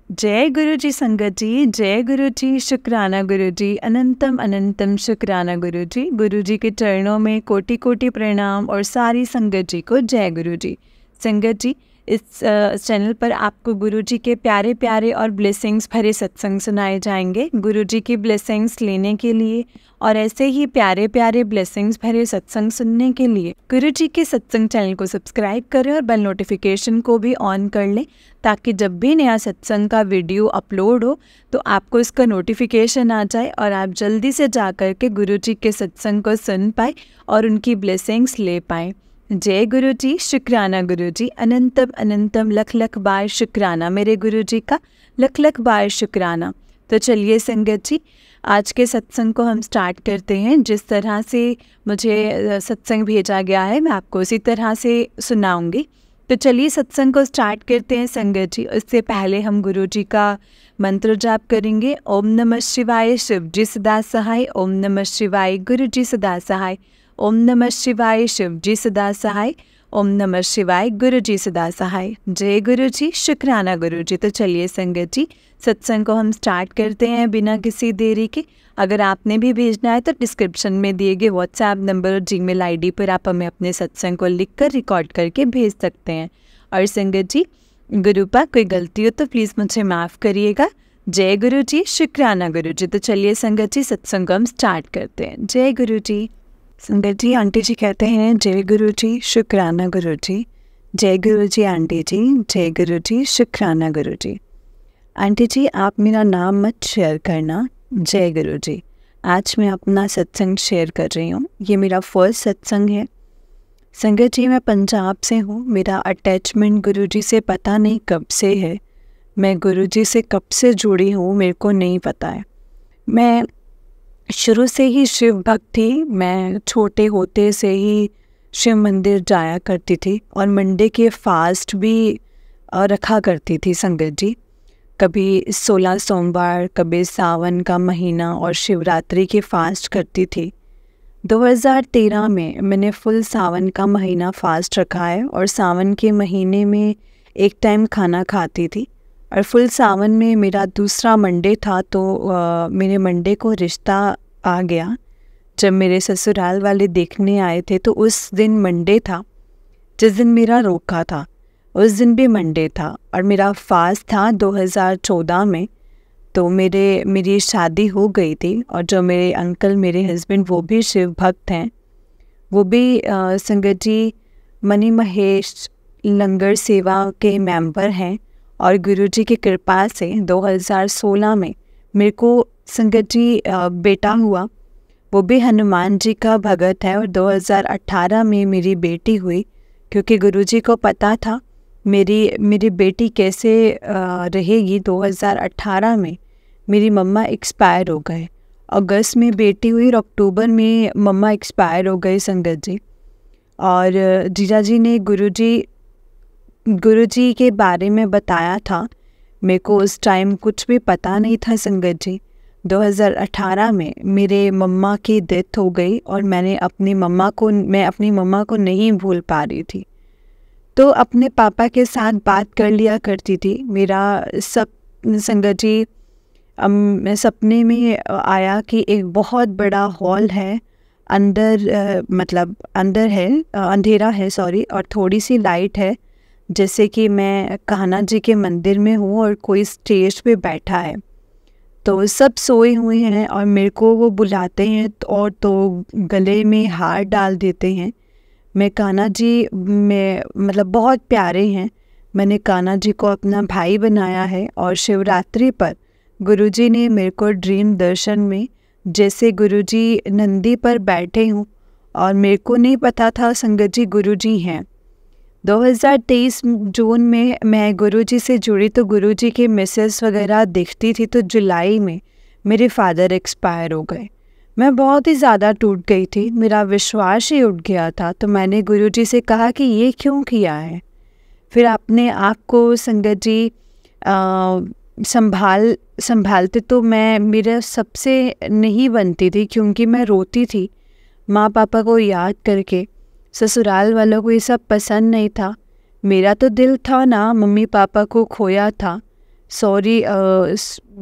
जय गुरु जी संगत जी, जय गुरु जी, शुक्राना गुरु जी, अनंतम अनंतम शुक्राना गुरु जी। गुरु जी के चरणों में कोटि कोटि प्रणाम और सारी संगत जी को जय गुरु जी। संगत जी, इस चैनल पर आपको गुरु जी के प्यारे प्यारे और ब्लेसिंग्स भरे सत्संग सुनाए जाएंगे। गुरु जी की ब्लेसिंग्स लेने के लिए और ऐसे ही प्यारे प्यारे ब्लेसिंग्स भरे सत्संग सुनने के लिए गुरु जी के सत्संग चैनल को सब्सक्राइब करें और बेल नोटिफिकेशन को भी ऑन कर लें, ताकि जब भी नया सत्संग का वीडियो अपलोड हो तो आपको इसका नोटिफिकेशन आ जाए और आप जल्दी से जा कर के गुरु जी के सत्संग को सुन पाए और उनकी ब्लेसिंग्स ले पाएँ। जय गुरु जी, शुक्राना गुरु जी, अनंतम अनंतम लख लख बार शुक्राना मेरे गुरु जी का, लख लख बार शुक्राना। तो चलिए संगत जी, आज के सत्संग को हम स्टार्ट करते हैं। जिस तरह से मुझे सत्संग भेजा गया है मैं आपको उसी तरह से सुनाऊंगी। तो चलिए सत्संग को स्टार्ट करते हैं संगत जी। उससे पहले हम गुरु जी का मंत्र जाप करेंगे। ओम नमः शिवाय, शिव जी सदा सहाय। ओम नमः शिवाय, गुरु जी सदा सहाय। ओम नमः शिवाय, शिव जी सदा सहाय। ओम नमः शिवाय, गुरु जी सदा सहाय। जय गुरु जी, शुक्राना गुरु जी। तो चलिए संगत जी, सत्संग को हम स्टार्ट करते हैं बिना किसी देरी के। अगर आपने भी भेजना है तो डिस्क्रिप्शन में दिए गए व्हाट्सएप नंबर और जीमेल आईडी पर आप हमें अपने सत्संग को लिखकर रिकॉर्ड करके भेज सकते हैं। और संगत जी, गुरु पा कोई गलती हो तो प्लीज़ मुझे माफ़ करिएगा। जय गुरु जी, शुक्राना गुरु जी। तो चलिए संगत जी, सत्संग को हम स्टार्ट करते हैं। जय गुरु जी। संगत जी, आंटी जी कहते हैं जय गुरु जी, शुक्राना गुरु जी। जय गुरु जी आंटी जी, जय गुरु जी, शुक्राना गुरु जी। आंटी जी, आप मेरा नाम मत शेयर करना। जय गुरु जी। आज मैं अपना सत्संग शेयर कर रही हूँ। ये मेरा फर्स्ट सत्संग है। संगत जी, मैं पंजाब से हूँ। मेरा अटैचमेंट गुरु जी से पता नहीं कब से है। मैं गुरु जी से कब से जुड़ी हूँ मेरे को नहीं पता है। मैं शुरू से ही शिव भक्त थी। मैं छोटे होते से ही शिव मंदिर जाया करती थी और मंडे के फास्ट भी रखा करती थी संगत जी। कभी 16 सोमवार, कभी सावन का महीना और शिवरात्रि के फास्ट करती थी। 2013 में मैंने फुल सावन का महीना फास्ट रखा है और सावन के महीने में एक टाइम खाना खाती थी। और फुल सावन में मेरा दूसरा मंडे था, तो मेरे मंडे को रिश्ता आ गया। जब मेरे ससुराल वाले देखने आए थे तो उस दिन मंडे था जिस दिन मेरा रोका था, उस दिन भी मंडे था और मेरा फास्ट था 2014 में। तो मेरी शादी हो गई थी और जो मेरे अंकल, मेरे हस्बैंड, वो भी शिव भक्त हैं। वो भी संगत जी मनी महेश लंगर सेवा के मेंबर हैं। और गुरुजी की कृपा से 2016 में मेरे को संगत जी बेटा हुआ। वो भी हनुमान जी का भगत है। और 2018 में मेरी बेटी हुई, क्योंकि गुरुजी को पता था मेरी बेटी कैसे रहेगी। 2018 में मेरी मम्मा एक्सपायर हो गए। अगस्त में बेटी हुई और अक्टूबर में मम्मा एक्सपायर हो गए संगत जी। और जीजा जी ने गुरुजी के बारे में बताया था। मेरे को उस टाइम कुछ भी पता नहीं था संगत जी। 2018 में मेरे मम्मा की डेथ हो गई और मैं अपनी मम्मा को नहीं भूल पा रही थी। तो अपने पापा के साथ बात कर लिया करती थी। मेरा सब संगत जी मैं सपने में आया कि एक बहुत बड़ा हॉल है, अंदर है, अंधेरा है सॉरी, और थोड़ी सी लाइट है, जैसे कि मैं कान्हा जी के मंदिर में हूँ और कोई स्टेज पे बैठा है। तो सब सोए हुए हैं और मेरे को वो बुलाते हैं और तो गले में हार डाल देते हैं। मैं कान्हा जी में बहुत प्यारे हैं। मैंने कान्हा जी को अपना भाई बनाया है। और शिवरात्रि पर गुरुजी ने मेरे को ड्रीम दर्शन में जैसे गुरुजी नंदी पर बैठे हूँ और मेरे को नहीं पता था संगत जी गुरुजी हैं। 2023 जून में मैं गुरुजी से जुड़ी तो गुरुजी के मैसेज वगैरह दिखती थी। तो जुलाई में मेरे फादर एक्सपायर हो गए। मैं बहुत ही ज़्यादा टूट गई थी, मेरा विश्वास ही उठ गया था। तो मैंने गुरुजी से कहा कि ये क्यों किया है। फिर अपने आप को संगत जी संभालते तो मैं मेरा सबसे नहीं बनती थी, क्योंकि मैं रोती थी माँ पापा को याद करके। ससुराल वालों को ये सब पसंद नहीं था। मेरा तो दिल था ना, मम्मी पापा को खोया था। सॉरी,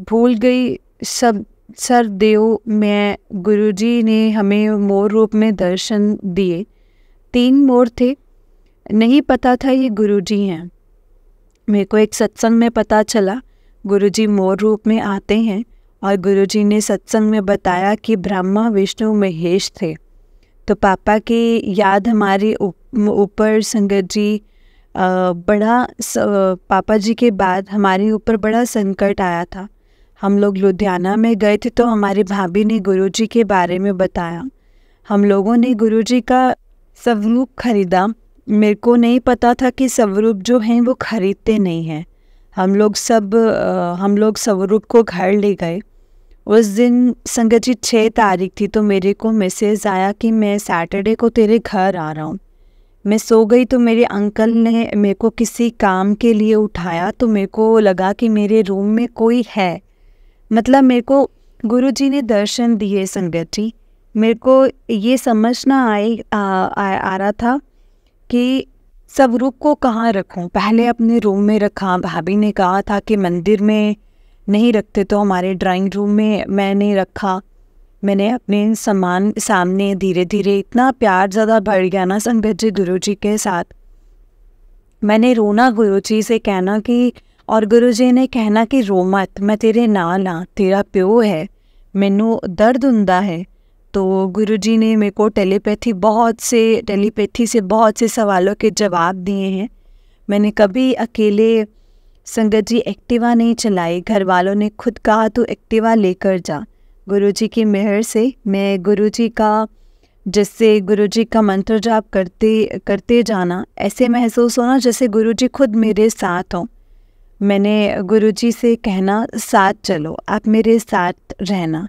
भूल गई सब सर देव। मैं गुरुजी ने हमें मोर रूप में दर्शन दिए। 3 मोर थे, नहीं पता था ये गुरुजी हैं। मेरे को एक सत्संग में पता चला गुरुजी मोर रूप में आते हैं, और गुरुजी ने सत्संग में बताया कि ब्रह्मा विष्णु महेश थे। तो पापा की याद हमारे ऊपर संगत जी पापा जी के बाद हमारे ऊपर बड़ा संकट आया था। हम लोग लुधियाना में गए थे, तो हमारी भाभी ने गुरुजी के बारे में बताया। हम लोगों ने गुरुजी का स्वरूप खरीदा। मेरे को नहीं पता था कि स्वरूप जो हैं वो खरीदते नहीं हैं। हम लोग स्वरूप को घर ले गए। उस दिन संगत जी 6 तारीख थी, तो मेरे को मैसेज आया कि मैं सैटरडे को तेरे घर आ रहा हूँ। मैं सो गई, तो मेरे अंकल ने मेरे को किसी काम के लिए उठाया, तो मेरे को लगा कि मेरे रूम में कोई है। मतलब मेरे को गुरुजी ने दर्शन दिए संगत जी। मेरे को ये समझ ना आ रहा था कि स्वरूप को कहाँ रखूं। पहले अपने रूम में रखा। भाभी ने कहा था कि मंदिर में नहीं रखते, तो हमारे ड्राइंग रूम में मैंने रखा। मैंने अपने सामान सामने धीरे धीरे इतना प्यार ज़्यादा बढ़ गया ना संगत जी गुरुजी के साथ। मैंने रोना गुरुजी से कहना कि, और गुरुजी ने कहना कि रो मत, मैं तेरे नाल हाँ, तेरा प्यो है, मैनू दर्द हुंदा है। तो गुरुजी ने मेरे को टेलीपैथी से बहुत से सवालों के जवाब दिए हैं। मैंने कभी अकेले संगत जी एक्टिवा नहीं चलाई। घर वालों ने खुद कहा तू एक्टिवा लेकर जा। गुरुजी की मेहर से मैं गुरुजी का मंत्र जाप करते जाना, ऐसे महसूस होना जैसे गुरुजी खुद मेरे साथ हों। मैंने गुरुजी से कहना साथ चलो, आप मेरे साथ रहना।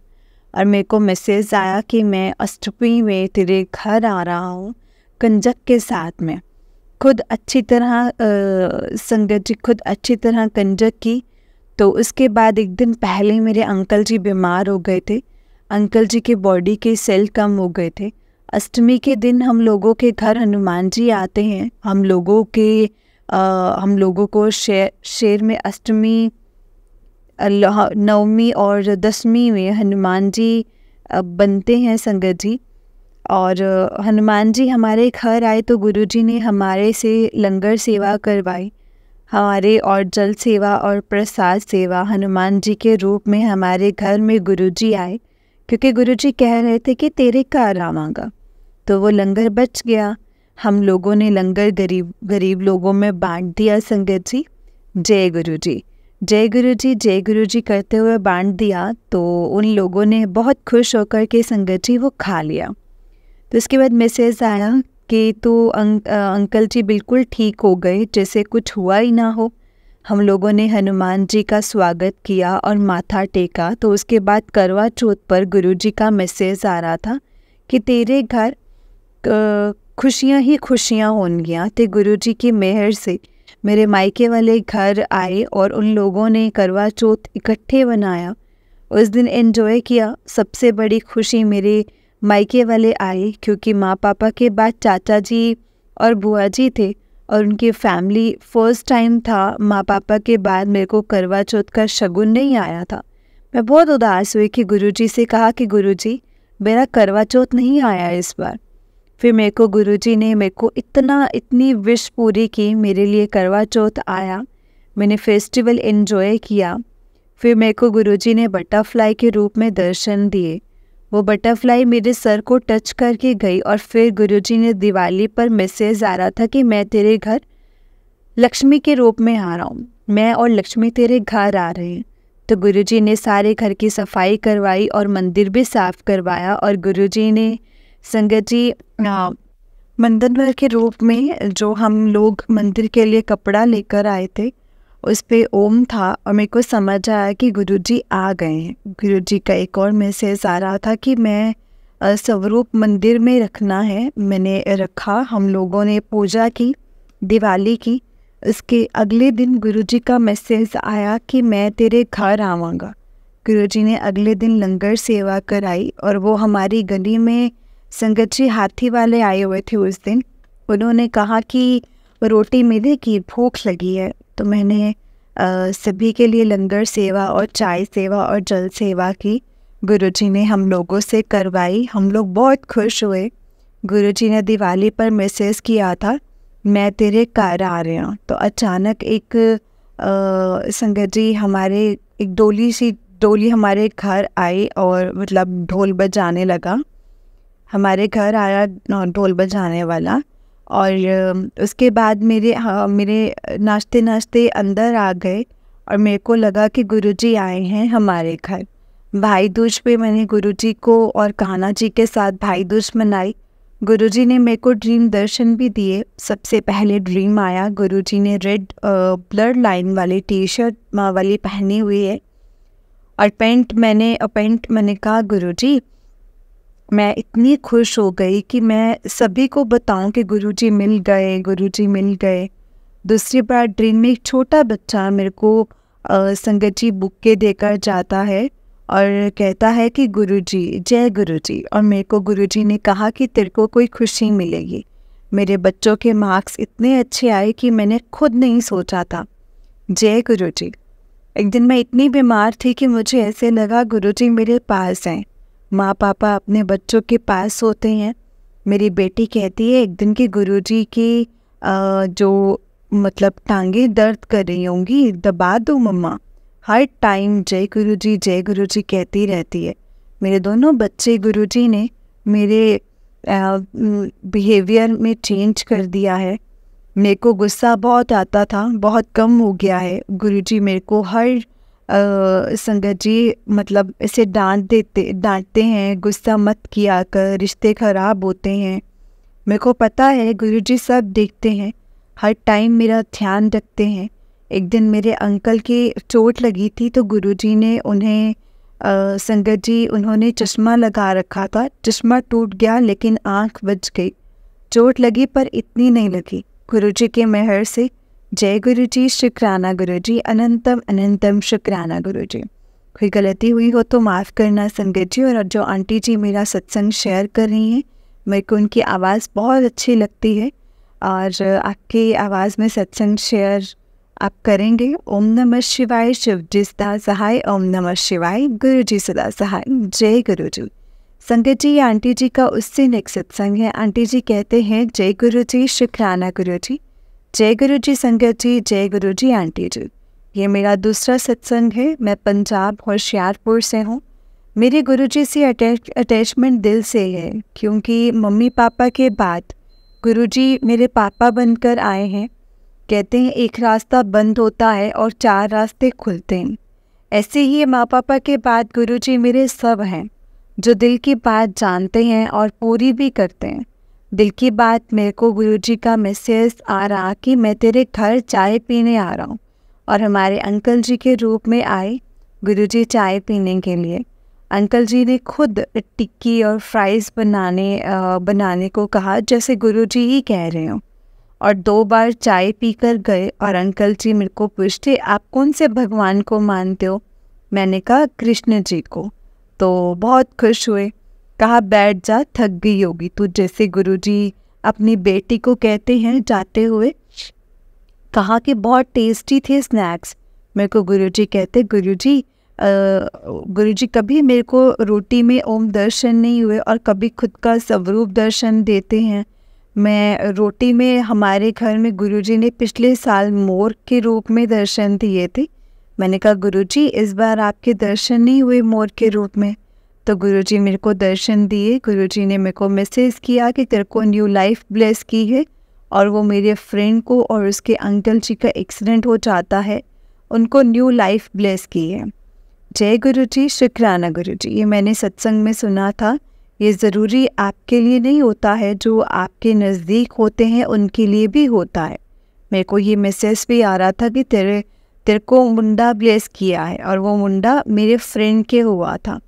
और मेरे को मैसेज आया कि मैं अष्टमी में तेरे घर आ रहा हूँ कंजक के साथ में। खुद अच्छी तरह कंजक की। तो उसके बाद एक दिन पहले मेरे अंकल जी बीमार हो गए थे। अंकल जी के बॉडी के सेल कम हो गए थे। अष्टमी के दिन हम लोगों के घर हनुमान जी आते हैं। हम लोगों को शेर में अष्टमी, नवमी और 10वीं में हनुमान जी बनते हैं संगत जी। और हनुमान जी हमारे घर आए तो गुरुजी ने हमारे से लंगर सेवा करवाई हमारे, और जल सेवा और प्रसाद सेवा। हनुमान जी के रूप में हमारे घर में गुरुजी आए, क्योंकि गुरुजी कह रहे थे कि तेरे घर आवांगा। तो वो लंगर बच गया। हम लोगों ने लंगर गरीब लोगों में बांट दिया संगत जी। जय गुरु जी, जय गुरु जी, जय गुरु जी करते हुए बांट दिया। तो उन लोगों ने बहुत खुश होकर के संगत जी वो खा लिया। तो इसके बाद मैसेज आया कि तो अंकल जी बिल्कुल ठीक हो गए, जैसे कुछ हुआ ही ना हो। हम लोगों ने हनुमान जी का स्वागत किया और माथा टेका। तो उसके बाद करवा चौथ पर गुरुजी का मैसेज आ रहा था कि तेरे घर खुशियाँ ही खुशियाँ होंगियाँ। तो गुरुजी की मेहर से मेरे मायके वाले घर आए और उन लोगों ने करवा चौथ इकट्ठे बनाया। उस दिन एंजॉय किया। सबसे बड़ी खुशी मेरे मायके वाले आए, क्योंकि माँ पापा के बाद चाचा जी और बुआ जी थे और उनकी फैमिली फर्स्ट टाइम था। माँ पापा के बाद मेरे को करवा चौथ का शगुन नहीं आया था। मैं बहुत उदास हुई कि गुरुजी से कहा कि गुरुजी मेरा करवा चौथ नहीं आया इस बार। फिर मेरे को गुरुजी ने इतनी विश पूरी की, मेरे लिए करवा चौथ आया। मैंने फेस्टिवल एंजॉय किया। फिर मेरे को गुरुजी ने बटरफ्लाई के रूप में दर्शन दिए। वो बटरफ्लाई मेरे सर को टच करके गई। और फिर गुरुजी ने दिवाली पर मैसेज आ रहा था कि मैं तेरे घर लक्ष्मी के रूप में आ रहा हूँ, मैं और लक्ष्मी तेरे घर आ रहे हैं। तो गुरुजी ने सारे घर की सफाई करवाई और मंदिर भी साफ करवाया। और गुरुजी ने संगत जी मंदनवर के रूप में जो हम लोग मंदिर के लिए कपड़ा लेकर आए थे उस पे ओम था। और मेरे को समझ आया कि गुरुजी आ गए हैं। गुरुजी का एक और मैसेज आ रहा था कि मैं स्वरूप मंदिर में रखना है। मैंने रखा। हम लोगों ने पूजा की, दिवाली की। उसके अगले दिन गुरुजी का मैसेज आया कि मैं तेरे घर आवांगा। गुरुजी ने अगले दिन लंगर सेवा कराई। और वो हमारी गली में संगत जी हाथी वाले आए हुए थे उस दिन। उन्होंने कहा कि रोटी मिलेगी, भूख लगी है। तो मैंने सभी के लिए लंगर सेवा और चाय सेवा और जल सेवा की गुरुजी ने हम लोगों से करवाई। हम लोग बहुत खुश हुए। गुरुजी ने दिवाली पर मैसेज किया था, मैं तेरे घर आ रहा हूँ। तो अचानक एक संगत जी हमारे एक डोली हमारे घर आई और मतलब ढोल बजाने लगा। हमारे घर आया ढोल बजाने वाला और उसके बाद मेरे नाचते नाचते अंदर आ गए और मेरे को लगा कि गुरुजी आए हैं हमारे घर। भाई दूज पे मैंने गुरुजी को और कान्हा जी के साथ भाई दूज मनाई। गुरुजी ने मेरे को ड्रीम दर्शन भी दिए। सबसे पहले ड्रीम आया, गुरुजी ने रेड ब्लड लाइन वाली टी शर्ट वाली पहनी हुई है और पैंट मैंने कहा गुरुजी, मैं इतनी खुश हो गई कि मैं सभी को बताऊं कि गुरुजी मिल गए। दूसरी बार ड्रीम में एक छोटा बच्चा मेरे को संगत जी बुक्के देकर जाता है और कहता है कि गुरुजी, जय गुरुजी। और मेरे को गुरुजी ने कहा कि तेरे को कोई खुशी मिलेगी। मेरे बच्चों के मार्क्स इतने अच्छे आए कि मैंने खुद नहीं सोचा था। जय गुरुजी। एक दिन मैं इतनी बीमार थी कि मुझे ऐसे लगा गुरुजी मेरे पास हैं। माँ पापा अपने बच्चों के पास होते हैं। मेरी बेटी कहती है एक दिन कि गुरुजी की जो मतलब टांगे दर्द कर रही होंगी, दबा दो मम्मा। हर टाइम जय गुरुजी कहती रहती है। मेरे दोनों बच्चे गुरुजी ने मेरे बिहेवियर में चेंज कर दिया है। मेरे को गुस्सा बहुत आता था, बहुत कम हो गया है। गुरुजी मेरे को हर संगत जी मतलब ऐसे डांटते हैं, गुस्सा मत किया कर, रिश्ते खराब होते हैं। मेरे को पता है गुरुजी सब देखते हैं, हर टाइम मेरा ध्यान रखते हैं। एक दिन मेरे अंकल की चोट लगी थी तो गुरुजी ने उन्हें संगत जी उन्होंने चश्मा लगा रखा था। चश्मा टूट गया लेकिन आँख बच गई। चोट लगी पर इतनी नहीं लगी। गुरुजी के मेहर से जय गुरुजी, शुक्राना गुरुजी, अनंतम अनंतम शुक्राना गुरुजी। कोई गलती हुई हो तो माफ़ करना संगत जी। और जो आंटी जी मेरा सत्संग शेयर कर रही हैं, मेरे को उनकी आवाज़ बहुत अच्छी लगती है और आपकी आवाज़ में सत्संग शेयर आप करेंगे। ओम नमः शिवाय, शिव जी सदा सहाय। ओम नमः शिवाय, गुरु जी सदा सहाय। जय गुरु जी। संगत जी, आंटी जी का उससे नेक्स्ट सत्संग है। आंटी जी कहते हैं जय गुरु जी, शुक्राना गुरु जी। जय गुरु जी संगत जी, जय गुरु जी आंटी जी। ये मेरा दूसरा सत्संग है। मैं पंजाब होशियारपुर से हूँ। मेरे गुरु जी से अटैचमेंट दिल से है, क्योंकि मम्मी पापा के बाद गुरु जी मेरे पापा बनकर आए हैं। कहते हैं एक रास्ता बंद होता है और 4 रास्ते खुलते हैं। ऐसे ही माँ पापा के बाद गुरुजी मेरे सब हैं, जो दिल की बात जानते हैं और पूरी भी करते हैं। दिल की बात मेरे को गुरुजी का मैसेज आ रहा कि मैं तेरे घर चाय पीने आ रहा हूँ, और हमारे अंकल जी के रूप में आए गुरुजी चाय पीने के लिए। अंकल जी ने खुद टिक्की और फ्राइज़ बनाने को कहा, जैसे गुरुजी ही कह रहे हो। और 2 बार चाय पीकर गए और अंकल जी मेरे को पूछते आप कौन से भगवान को मानते हो। मैंने कहा कृष्ण जी को। तो बहुत खुश हुए, कहा बैठ जा, थक गई होगी तू, जैसे गुरुजी अपनी बेटी को कहते हैं जाते हुए। कहा कि बहुत टेस्टी थे स्नैक्स। मेरे को गुरुजी कहते गुरुजी कभी मेरे को रोटी में ओम दर्शन नहीं हुए और कभी खुद का स्वरूप दर्शन देते हैं। मैं रोटी में हमारे घर में गुरुजी ने पिछले साल मोर के रूप में दर्शन दिए थे। मैंने कहा गुरुजी इस बार आपके दर्शन नहीं हुए मोर के रूप में। तो गुरुजी मेरे को दर्शन दिए। गुरुजी ने मेरे को मैसेज किया कि तेरे को न्यू लाइफ ब्लेस की है, और वो मेरे फ्रेंड को और उसके अंकल जी का एक्सीडेंट हो जाता है, उनको न्यू लाइफ ब्लेस की है। जय गुरुजी, शुक्राना गुरुजी। ये मैंने सत्संग में सुना था। ये ज़रूरी आपके लिए नहीं होता है, जो आपके नज़दीक होते हैं उनके लिए भी होता है। मेरे को ये मैसेज भी आ रहा था कि तेरे को मुंडा ब्लेस किया है, और वो मुंडा मेरे फ्रेंड के हुआ था।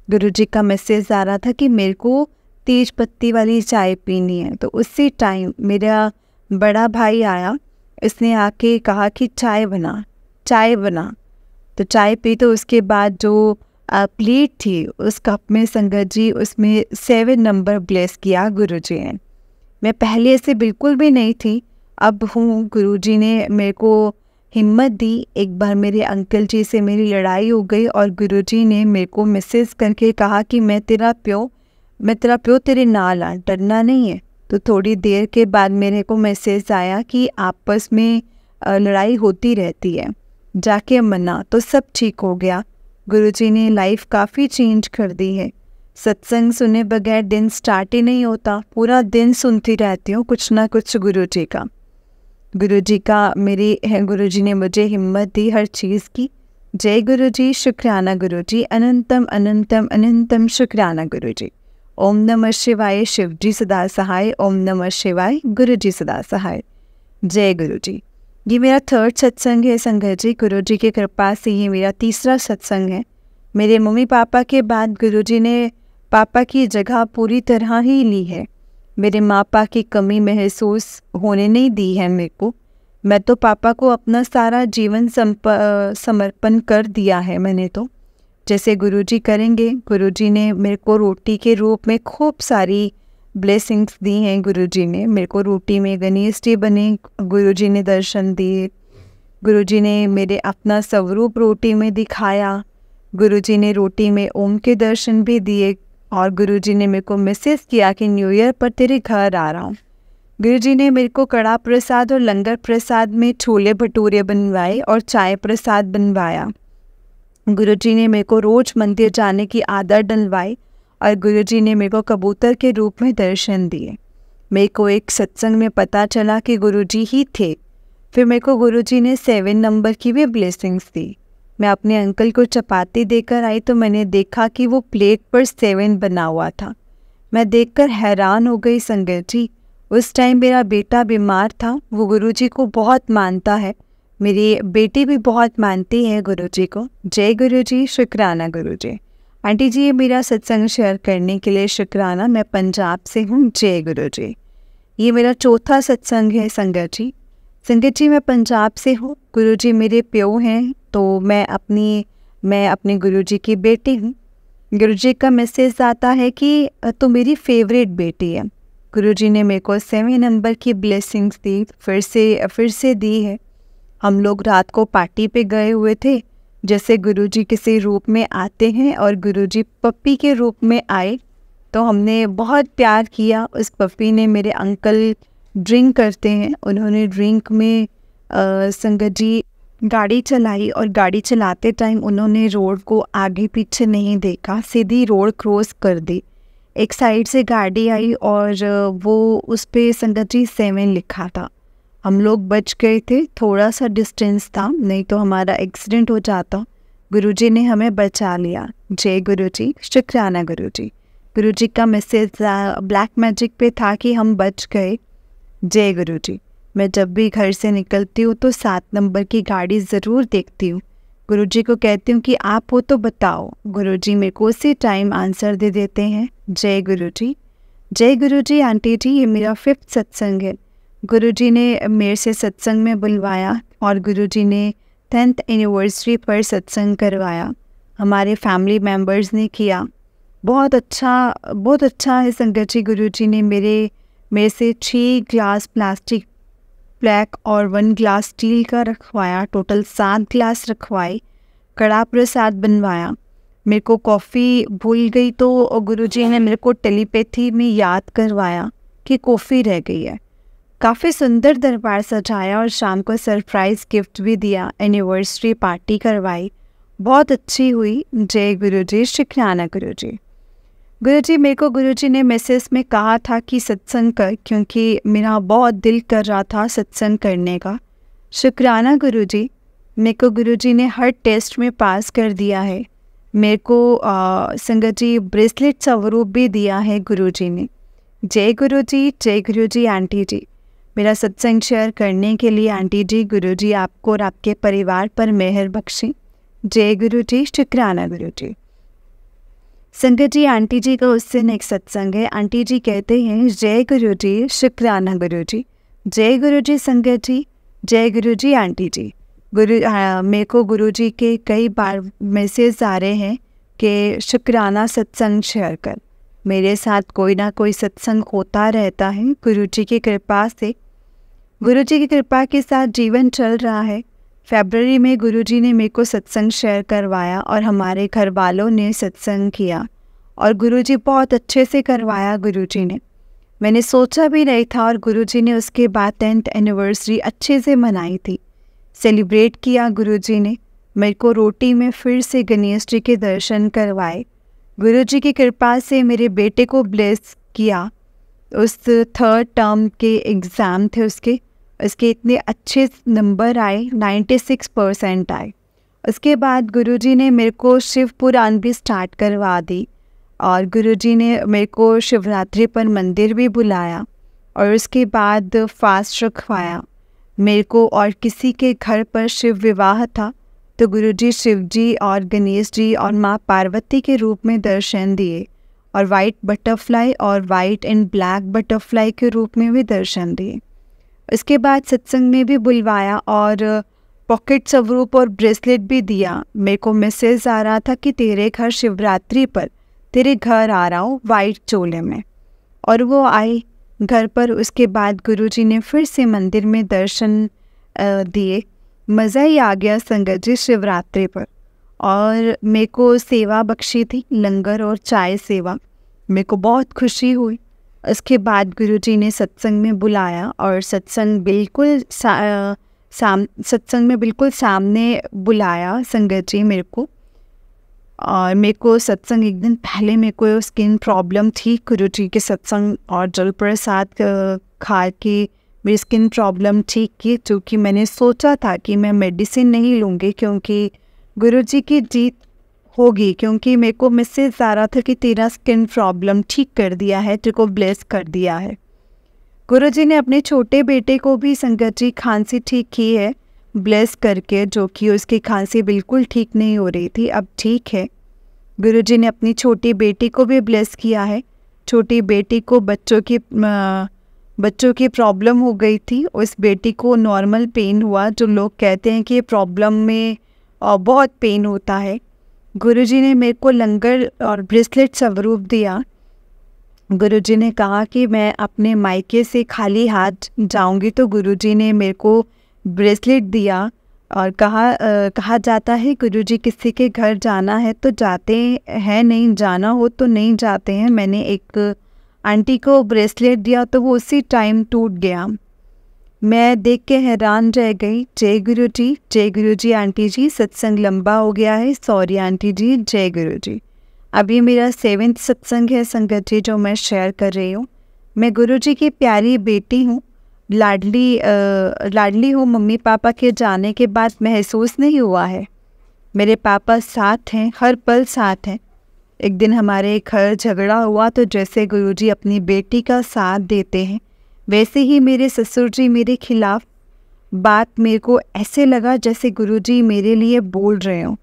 गुरुजी का मैसेज आ रहा था कि मेरे को तेज पत्ती वाली चाय पीनी है। तो उसी टाइम मेरा बड़ा भाई आया, इसने आके कहा कि चाय बना। तो चाय पी। तो उसके बाद जो प्लेट थी उस कप में संगत जी उसमें 7 नंबर ब्लेस किया गुरुजी ने। मैं पहले से बिल्कुल भी नहीं थी, अब हूँ। गुरुजी ने मेरे को हिम्मत दी। एक बार मेरे अंकल जी से मेरी लड़ाई हो गई और गुरुजी ने मेरे को मैसेज करके कहा कि मैं तेरा प्यो तेरे नाल आ, डरना नहीं है। तो थोड़ी देर के बाद मेरे को मैसेज आया कि आपस में लड़ाई होती रहती है, जाके मना, तो सब ठीक हो गया। गुरुजी ने लाइफ काफ़ी चेंज कर दी है। सत्संग सुने बगैर दिन स्टार्ट ही नहीं होता, पूरा दिन सुनती रहती हूँ कुछ ना कुछ गुरुजी का। गुरुजी ने मुझे हिम्मत दी हर चीज़ की। जय गुरुजी, शुक्राना गुरुजी, अनंतम अनंतम अनंतम शुक्राना गुरुजी। ओम नमः शिवाय, शिवजी सदा सहाय। ओम नमः शिवाय, गुरुजी सदा सहाय। जय गुरुजी। ये मेरा 3rd सत्संग है संगत जी। गुरुजी की कृपा से ये मेरा 3रा सत्संग है। मेरे मम्मी पापा के बाद गुरुजी ने पापा की जगह पूरी तरह ही ली है। मेरे माँ बाप की कमी महसूस होने नहीं दी है मेरे को। मैं तो पापा को अपना सारा जीवन समर्पण कर दिया है मैंने तो। जैसे गुरुजी करेंगे। गुरुजी ने मेरे को रोटी के रूप में खूब सारी ब्लेसिंग्स दी हैं। गुरुजी ने मेरे को रोटी में गणेश जी बने, गुरुजी ने दर्शन दिए। गुरुजी ने मेरे अपना स्वरूप रोटी में दिखाया। गुरुजी ने रोटी में ओम के दर्शन भी दिए और गुरुजी ने मेरे को मैसेज किया कि न्यू ईयर पर तेरे घर आ रहा हूँ। गुरुजी ने मेरे को कड़ा प्रसाद और लंगर प्रसाद में छोले भटूरे बनवाए और चाय प्रसाद बनवाया। गुरुजी ने मेरे को रोज मंदिर जाने की आदत डलवाई और गुरुजी ने मेरे को कबूतर के रूप में दर्शन दिए। मेरे को एक सत्संग में पता चला कि गुरुजी ही थे। फिर मेरे को गुरुजी ने 7 नंबर की भी ब्लेसिंग्स दी। मैं अपने अंकल को चपाती देकर आई तो मैंने देखा कि वो प्लेट पर 7 बना हुआ था। मैं देखकर हैरान हो गई संगत जी। उस टाइम मेरा बेटा बीमार था। वो गुरुजी को बहुत मानता है। मेरी बेटी भी बहुत मानती है गुरुजी को। जय गुरुजी, शुक्राना गुरुजी। आंटी जी, ये मेरा सत्संग शेयर करने के लिए शुक्राना। मैं पंजाब से हूँ। जय गुरुजी। ये मेरा 4था सत्संग है संगत जी। संगत जी, मैं पंजाब से हूँ। गुरुजी मेरे प्यो हैं, तो मैं अपने गुरुजी की बेटी हूँ। गुरुजी का मैसेज आता है कि तू मेरी फेवरेट बेटी है। गुरुजी ने मेरे को 7 नंबर की ब्लेसिंग्स दी, फिर से दी है। हम लोग रात को पार्टी पे गए हुए थे। जैसे गुरुजी किसी रूप में आते हैं और गुरुजी पप्पी के रूप में आए तो हमने बहुत प्यार किया। उस पप्पी ने, मेरे अंकल ड्रिंक करते हैं, उन्होंने ड्रिंक में संगत जी गाड़ी चलाई और गाड़ी चलाते टाइम उन्होंने रोड को आगे पीछे नहीं देखा, सीधी रोड क्रॉस कर दी। एक साइड से गाड़ी आई और वो उस पे संगत जी 7 लिखा था। हम लोग बच गए थे, थोड़ा सा डिस्टेंस था, नहीं तो हमारा एक्सीडेंट हो जाता। गुरुजी ने हमें बचा लिया। जय गुरुजी, शुक्राना गुरुजी। गुरुजी का मैसेज ब्लैक मैजिक पे था कि हम बच गए। जय गुरुजी। मैं जब भी घर से निकलती हूँ तो 7 नंबर की गाड़ी ज़रूर देखती हूँ। गुरुजी को कहती हूँ कि आप हो तो बताओ। गुरुजी मेरे को उसी टाइम आंसर दे देते हैं। जय गुरुजी। जय गुरुजी। आंटी जी, ये मेरा 5th सत्संग है। गुरुजी ने मेरे से सत्संग में बुलवाया और गुरुजी ने 10th एनिवर्सरी पर सत्संग करवाया। हमारे फैमिली मेम्बर्स ने किया। बहुत अच्छा है संगत जी। गुरुजी ने मेरे से 6 ग्लास प्लास्टिक ब्लैक और 1 ग्लास स्टील का रखवाया। टोटल 7 ग्लास रखवाए। कड़ा प्रसाद बनवाया। मेरे को कॉफ़ी भूल गई तो गुरुजी ने मेरे को टेलीपैथी में याद करवाया कि कॉफ़ी रह गई है। काफ़ी सुंदर दरबार सजाया और शाम को सरप्राइज़ गिफ्ट भी दिया। एनिवर्सरी पार्टी करवाई, बहुत अच्छी हुई। जय गुरुजी, शुक्राना गुरुजी। गुरुजी, मेरे को गुरुजी ने मैसेज में कहा था कि सत्संग कर, क्योंकि मेरा बहुत दिल कर रहा था सत्संग करने का। शुक्राना गुरुजी। मेरे को गुरुजी ने हर टेस्ट में पास कर दिया है। मेरे को संगत जी ब्रेसलेट स्वरूप भी दिया है गुरुजी ने। जय गुरुजी, जय गुरुजी। आंटी जी, मेरा सत्संग शेयर करने के लिए आंटी जी, गुरुजी आपको और आपके परिवार पर मेहर बख्शें। जय गुरुजी, शुक्राना गुरुजी। संगत जी, आंटी जी का उससे नेक्स्ट सत्संग है। आंटी जी कहते हैं, जय गुरुजी, शुक्राना गुरुजी। जय गुरुजी संगत जी। जय गुरुजी। आंटी जी, मेरे को गुरुजी के कई बार मैसेज आ रहे हैं कि शुक्राना सत्संग शेयर कर। मेरे साथ कोई ना कोई सत्संग होता रहता है गुरुजी की कृपा से। गुरुजी की कृपा के साथ जीवन चल रहा है। फरवरी में गुरुजी ने मेरे को सत्संग शेयर करवाया और हमारे घर वालों ने सत्संग किया और गुरुजी बहुत अच्छे से करवाया गुरुजी ने। मैंने सोचा भी नहीं था और गुरुजी ने उसके बाद 10th एनिवर्सरी अच्छे से मनाई थी, सेलिब्रेट किया गुरुजी ने। मेरे को रोटी में फिर से गणेश जी के दर्शन करवाए। गुरुजी की कृपा से मेरे बेटे को ब्लेस किया। उस 3rd टर्म के एग्ज़ाम थे उसके इतने अच्छे नंबर आए, 96% आए। उसके बाद गुरुजी ने मेरे को शिव पुराण भी स्टार्ट करवा दी और गुरुजी ने मेरे को शिवरात्रि पर मंदिर भी बुलाया और उसके बाद फास्ट रखवाया मेरे को। और किसी के घर पर शिव विवाह था तो गुरुजी शिव जी और गणेश जी और माँ पार्वती के रूप में दर्शन दिए और वाइट बटरफ्लाई और वाइट एंड ब्लैक बटरफ्लाई के रूप में भी दर्शन दिए। इसके बाद सत्संग में भी बुलवाया और पॉकेट स्वरूप और ब्रेसलेट भी दिया। मेरे को मैसेज आ रहा था कि तेरे घर शिवरात्रि पर तेरे घर आ रहा हूँ वाइट चोले में, और वो आए घर पर। उसके बाद गुरुजी ने फिर से मंदिर में दर्शन दिए। मज़ा ही आ गया संगत जी शिवरात्रि पर। और मेरे को सेवा बख्शी थी, लंगर और चाय सेवा, मेरे को बहुत खुशी हुई। उसके बाद गुरुजी ने सत्संग में बुलाया और सत्संग में बिल्कुल सामने बुलाया संगत जी मेरे को। और मेरे को सत्संग एक दिन पहले मेरे को स्किन प्रॉब्लम थी। गुरुजी के सत्संग और जल प्रसाद खा के मेरी स्किन प्रॉब्लम ठीक की, क्योंकि मैंने सोचा था कि मैं मेडिसिन नहीं लूँगी क्योंकि गुरुजी की जीत होगी, क्योंकि मेरे को मैसेज आ रहा था कि तेरा स्किन प्रॉब्लम ठीक कर दिया है, तेरे को ब्लेस कर दिया है। गुरुजी ने अपने छोटे बेटे को भी संगत जी खांसी ठीक की है ब्लेस करके, जो कि उसकी खांसी बिल्कुल ठीक नहीं हो रही थी, अब ठीक है। गुरुजी ने अपनी छोटी बेटी को भी ब्लेस किया है। छोटी बेटी को बच्चों की प्रॉब्लम हो गई थी, उस बेटी को नॉर्मल पेन हुआ, जो लोग कहते हैं कि प्रॉब्लम में बहुत पेन होता है। गुरुजी ने मेरे को लंगर और ब्रेसलेट स्वरूप दिया। गुरुजी ने कहा कि मैं अपने मायके से खाली हाथ जाऊंगी, तो गुरुजी ने मेरे को ब्रेसलेट दिया और कहा जाता है गुरुजी किसी के घर जाना है तो जाते हैं, नहीं जाना हो तो नहीं जाते हैं। मैंने एक आंटी को ब्रेसलेट दिया तो वो उसी टाइम टूट गया। मैं देख के हैरान रह गई। जय गुरुजी आंटी जी, सत्संग लंबा हो गया है, सॉरी आंटी जी, जय गुरुजी। अभी मेरा 7th सत्संग है संगत जी जो मैं शेयर कर रही हूँ। मैं गुरुजी की प्यारी बेटी हूँ, लाडली हूँ। मम्मी पापा के जाने के बाद महसूस नहीं हुआ है, मेरे पापा साथ हैं, हर पल साथ हैं। एक दिन हमारे घर झगड़ा हुआ तो जैसे गुरुजी अपनी बेटी का साथ देते हैं, वैसे ही मेरे ससुर जी मेरे खिलाफ बात, मेरे को ऐसे लगा जैसे गुरुजी मेरे लिए बोल रहे हों।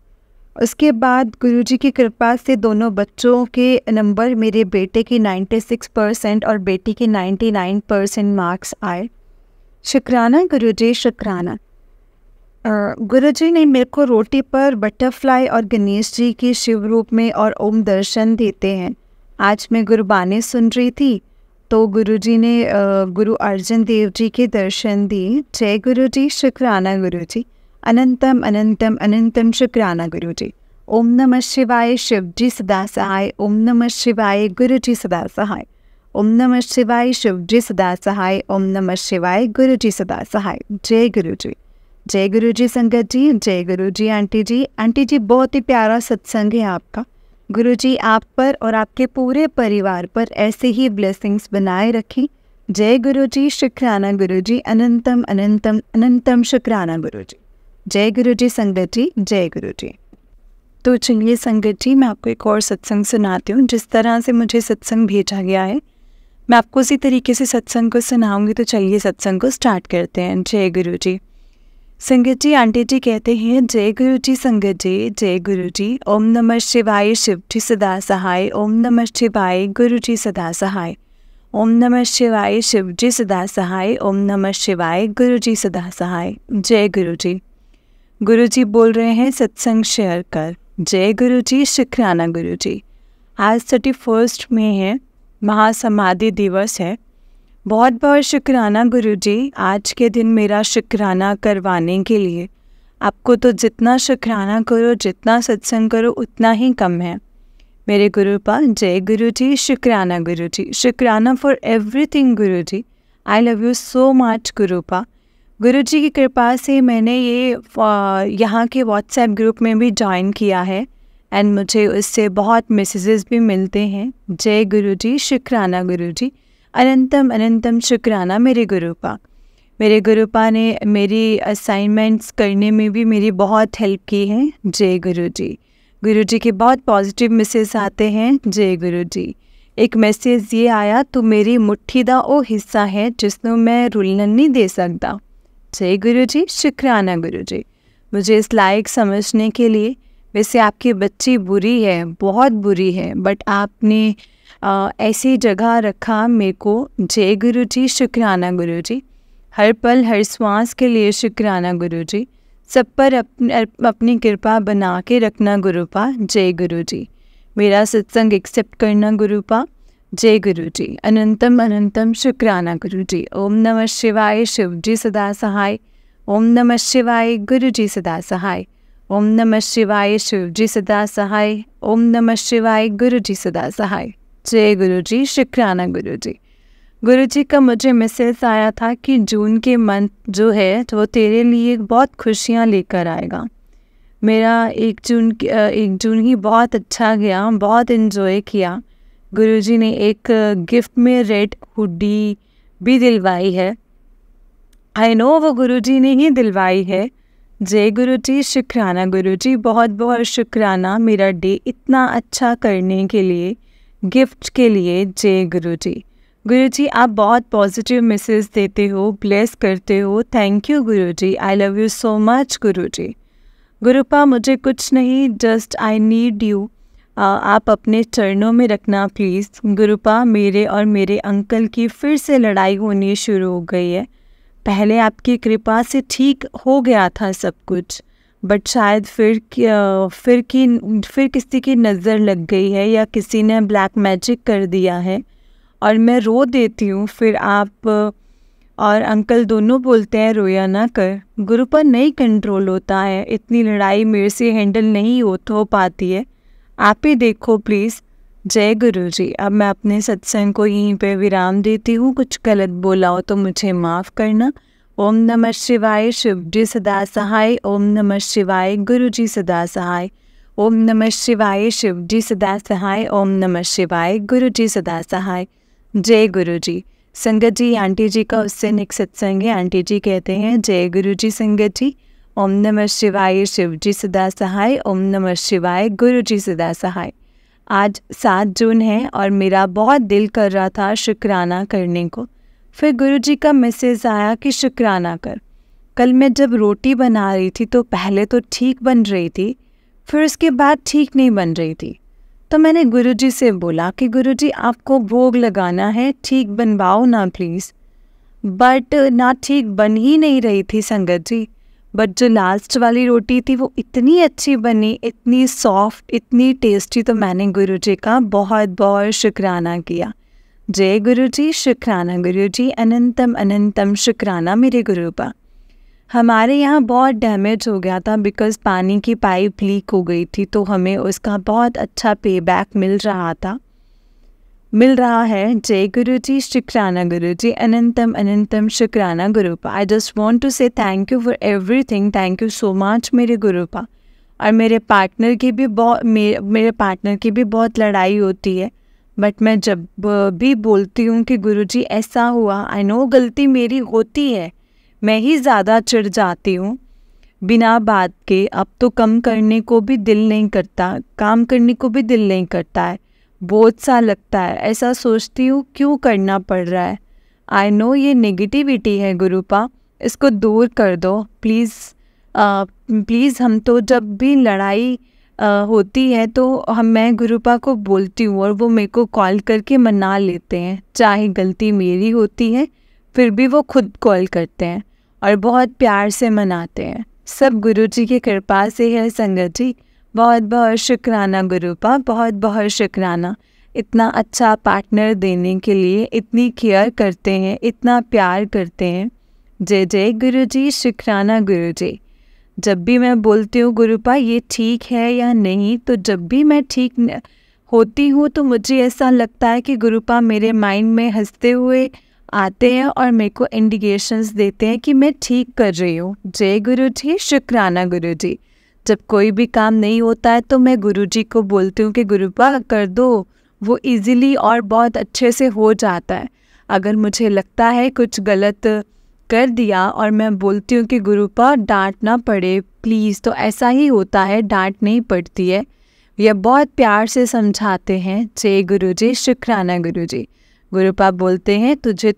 उसके बाद गुरुजी की कृपा से दोनों बच्चों के नंबर, मेरे बेटे की 96% और बेटी की 99% मार्क्स आए। शुक्राना गुरुजी, शुक्राना। गुरुजी ने मेरे को रोटी पर बटरफ्लाई और गणेश जी के शिव रूप में और ओम दर्शन देते हैं। आज मैं गुरबानी सुन रही थी तो गुरुजी ने गुरु अर्जन देव जी के दर्शन दिए। जय गुरुजी, शुक्राना गुरुजी, अनंतम अनंतम अनंतम शुक्राना गुरुजी। ओम नमः शिवाय, शिव जी सदा सहाय। ओम नमः शिवाय, गुरुजी सदा सहाय। ओम नमः शिवाय, शिव जी सदा सहाय। ओम नमः शिवाय, गुरुजी सदा सहाय। जय गुरुजी, जय गुरुजी संगत जी, जय गुरुजी आंटी जी। आंटी जी बहुत ही प्यारा सत्संग है आपका। गुरुजी आप पर और आपके पूरे परिवार पर ऐसे ही ब्लेसिंग्स बनाए रखें। जय गुरुजी, शुक्राना गुरुजी, अनंतम अनंतम अनंतम शुक्राना गुरुजी। जय गुरुजी संगत जी, जय गुरुजी। तो चलिए संगत जी, मैं आपको एक और सत्संग सुनाती हूँ। जिस तरह से मुझे सत्संग भेजा गया है मैं आपको उसी तरीके से सत्संग को सुनाऊंगी। तो चलिए सत्संग को स्टार्ट करते हैं। जय गुरुजी संगत जी। आंटी जी कहते हैं जय गुरुजी संगत जी, जय गुरुजी। ओम नमः शिवाय, शिव जी सदा सहाय। ओम नमः शिवाय, गुरुजी सदा सहाय। ओम नमः शिवाय, शिव जी सदा सहाय। ओम नमः शिवाय, गुरुजी सदा सहाय। जय गुरुजी। गुरुजी बोल रहे हैं सत्संग शेयर कर। जय गुरुजी, शुक्राना गुरुजी। आज 31 मई है, महासमाधि दिवस है। बहुत बहुत शुक्राना गुरुजी, आज के दिन मेरा शुक्राना करवाने के लिए। आपको तो जितना शुक्राना करो, जितना सत्संग करो, उतना ही कम है। मेरे गुरुपा, जय गुरु जी, शुक्राना गुरु जी, शुक्राना for everything Guru ji. I love you so much गुरुपा। गुरु जी की कृपा से मैंने ये यहाँ के व्हाट्सएप ग्रुप में भी ज्वाइन किया है एंड मुझे उससे बहुत मैसेजेस भी मिलते हैं। जय गुरु जी, शुक्राना गुरु जी, अनंतम अनंतम शुक्राना मेरे गुरुपा। मेरे गुरुपा ने मेरी असाइनमेंट्स करने में भी मेरी बहुत हेल्प की है। जय गुरु जी। गुरु जी के बहुत पॉजिटिव मैसेज आते हैं। जय गुरु जी। एक मैसेज ये आया, तो मेरी मुट्ठी दा ओ हिस्सा है जिसनों मैं रुलन नहीं दे सकता। जय गुरु जी, शुक्राना गुरु जी, मुझे इस लायक समझने के लिए। वैसे आपकी बच्ची बुरी है, बहुत बुरी है, बट आपने ऐसी जगह रखा मेरे को। जय गुरु जी, शुक्राना गुरु जी। हर पल हर श्वास के लिए शुक्राना गुरु जी। सब पर अपनी कृपा बना के रखना गुरुपा। जय गुरु जी। मेरा सत्संग एक्सेप्ट करना गुरुपा। जय गुरु जी। अनंतम अनंतम शुक्राना गुरु जी। ओम नमः शिवाय, शिव जी सदा सहाय। ओम नमः शिवाय, गुरु जी सदा सहाय। ओम नमः शिवाय, शिव जी सदा सहाय। ओम नमः शिवाय, गुरु जी सदा सहाय। जय गुरु जी, शुक्राना गुरु जी। गुरु जी का मुझे मैसेज आया था कि जून के मंथ जो है तो वो तेरे लिए बहुत खुशियाँ लेकर आएगा। मेरा 1 जून ही बहुत अच्छा गया, बहुत इन्जॉय किया। गुरु जी ने एक गिफ्ट में रेड हुडी भी दिलवाई है। आई नो वो गुरु जी ने ही दिलवाई है। जय गुरु जी, शुक्राना गुरु जी, बहुत बहुत शुक्राना मेरा डे इतना अच्छा करने के लिए, गिफ्ट के लिए। जय गुरु जी। गुरु जी आप बहुत पॉजिटिव मैसेज देते हो, ब्लेस करते हो। Thank you Guru ji. I love you so much Guru ji. गुरुपा मुझे कुछ नहीं, जस्ट आई नीड यू। आप अपने चरणों में रखना प्लीज़। गुरुपा मेरे और मेरे अंकल की फिर से लड़ाई होनी शुरू हो गई है। पहले आपकी कृपा से ठीक हो गया था सब कुछ, बट शायद फिर किसी की नज़र लग गई है या किसी ने ब्लैक मैजिक कर दिया है और मैं रो देती हूँ। फिर आप और अंकल दोनों बोलते हैं रोया ना कर। गुरु पर नहीं कंट्रोल होता है, इतनी लड़ाई मेरे से हैंडल नहीं हो पाती है। आप ही देखो प्लीज़। जय गुरु जी। अब मैं अपने सत्संग को यहीं पे विराम देती हूँ। कुछ गलत बोला हो तो मुझे माफ़ करना। ओम नमः शिवाय, शिव जी सदा सहाय। ओम नमः शिवाय, गुरु जी सदा सहाय। ओम नमः शिवाय, शिव जी सदा सहाय। ओम नमः शिवाय, गुरु जी सदा सहाय। जय गुरु जी। संगत जी, आंटी जी का उससे नेक्स्ट सत्संग है। आंटी जी कहते हैं जय गुरु जी संगत जी। ओम नमः शिवाय, शिव जी सदा सहाय। ओम नमः शिवाय, गुरु जी सदा सहाय। आज 7 जून है और मेरा बहुत दिल कर रहा था शुक्राना करने को। फिर गुरु जी का मैसेज आया कि शुक्राना कर। कल मैं जब रोटी बना रही थी तो पहले तो ठीक बन रही थी, फिर उसके बाद ठीक नहीं बन रही थी। तो मैंने गुरुजी से बोला कि गुरुजी आपको भोग लगाना है, ठीक बनवाओ ना प्लीज़। बट ना ठीक बन ही नहीं रही थी संगत जी। बट जो लास्ट वाली रोटी थी वो इतनी अच्छी बनी, इतनी सॉफ्ट, इतनी टेस्टी। तो मैंने गुरुजी का बहुत बहुत शुक्राना किया। जय गुरुजी, शुक्राना गुरुजी, अनंतम अनंतम शुक्राना मेरे गुरुपा। हमारे यहाँ बहुत डैमेज हो गया था बिकॉज़ पानी की पाइप लीक हो गई थी, तो हमें उसका बहुत अच्छा पे बैक मिल रहा है। जय गुरु जी, शुक्राना गुरु जी, अनंतम अनंतम शुक्राना गुरुपा। आई जस्ट वांट टू से thank you for everything. Thank you so much मेरे गुरुपा। और मेरे पार्टनर की भी बहुत लड़ाई होती है, बट मैं जब भी बोलती हूँ कि गुरुजी ऐसा हुआ, आई नो गलती मेरी होती है, मैं ही ज़्यादा चिढ़ जाती हूँ बिना बात के। अब तो काम करने को भी दिल नहीं करता है, बोझ सा लगता है। ऐसा सोचती हूँ क्यों करना पड़ रहा है। आई नो ये नेगेटिविटी है गुरुपा, इसको दूर कर दो प्लीज़। हम तो जब भी लड़ाई होती है तो मैं गुरुपा को बोलती हूँ और वो मेरे को कॉल करके मना लेते हैं। चाहे गलती मेरी होती है फिर भी वो खुद कॉल करते हैं और बहुत प्यार से मनाते हैं। सब गुरुजी की कृपा से है संगत जी। बहुत बहुत शुक्राना गुरुपा, बहुत बहुत शुक्राना। इतना अच्छा पार्टनर देने के लिए, इतनी केयर करते हैं, इतना प्यार करते हैं। जय जय गुरुजी, शुक्राना गुरुजी। जब भी मैं बोलती हूँ गुरुपा ये ठीक है या नहीं, तो जब भी मैं ठीक होती हूँ तो मुझे ऐसा लगता है कि गुरुपा मेरे माइंड में हंसते हुए आते हैं और मेरे को इंडिकेशंस देते हैं कि मैं ठीक कर रही हूँ। जय गुरु जी, शुक्राना गुरु जी। जब कोई भी काम नहीं होता है तो मैं गुरु जी को बोलती हूँ कि गुरुपा कर दो, वो इजीली और बहुत अच्छे से हो जाता है। अगर मुझे लगता है कुछ गलत कर दिया और मैं बोलती हूँ कि गुरुपा डांट ना पड़े प्लीज़, तो ऐसा ही होता है, डांट नहीं पड़ती है। यह बहुत प्यार से समझाते हैं। जय गुरु जी, शुक्राना गुरु जी। गुरुपा बोलते हैं तुझे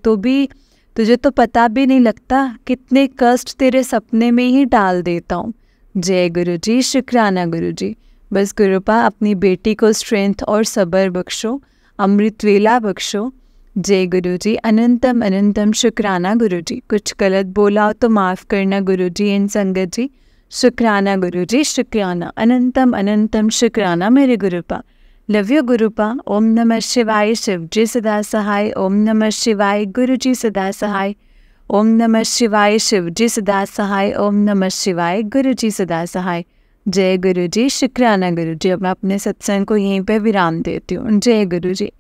तो पता भी नहीं लगता कितने कष्ट तेरे सपने में ही डाल देता हूँ। जय गुरु जी, शुक्राना गुरु जी। बस गुरुपा अपनी बेटी को स्ट्रेंथ और सब्र बख्शो, अमृत वेला बख्शो। जय गुरु जी, अनंतम अनंतम शुक्राना गुरु जी। कुछ गलत बोला हो तो माफ़ करना गुरु जी एंड संगत जी। शुक्राना गुरु जी, शुक्राना, अनंतम अनंतम शुक्राना मेरे गुरुपा। Love you गुरुपा। ओम नमः शिवाय, शिव जी सदा सहाय। ओम नमः शिवाय, गुरु जी सदा सहाय। ओम नमः शिवाय, शिव जी सदा सहाय। ओम नमः शिवाय, गुरु जी सदा सहाय। जय गुरु जी, शुक्राना गुरु जी। अब मैं अपने सत्संग को यहीं पे विराम देती हूँ। जय गुरु जी।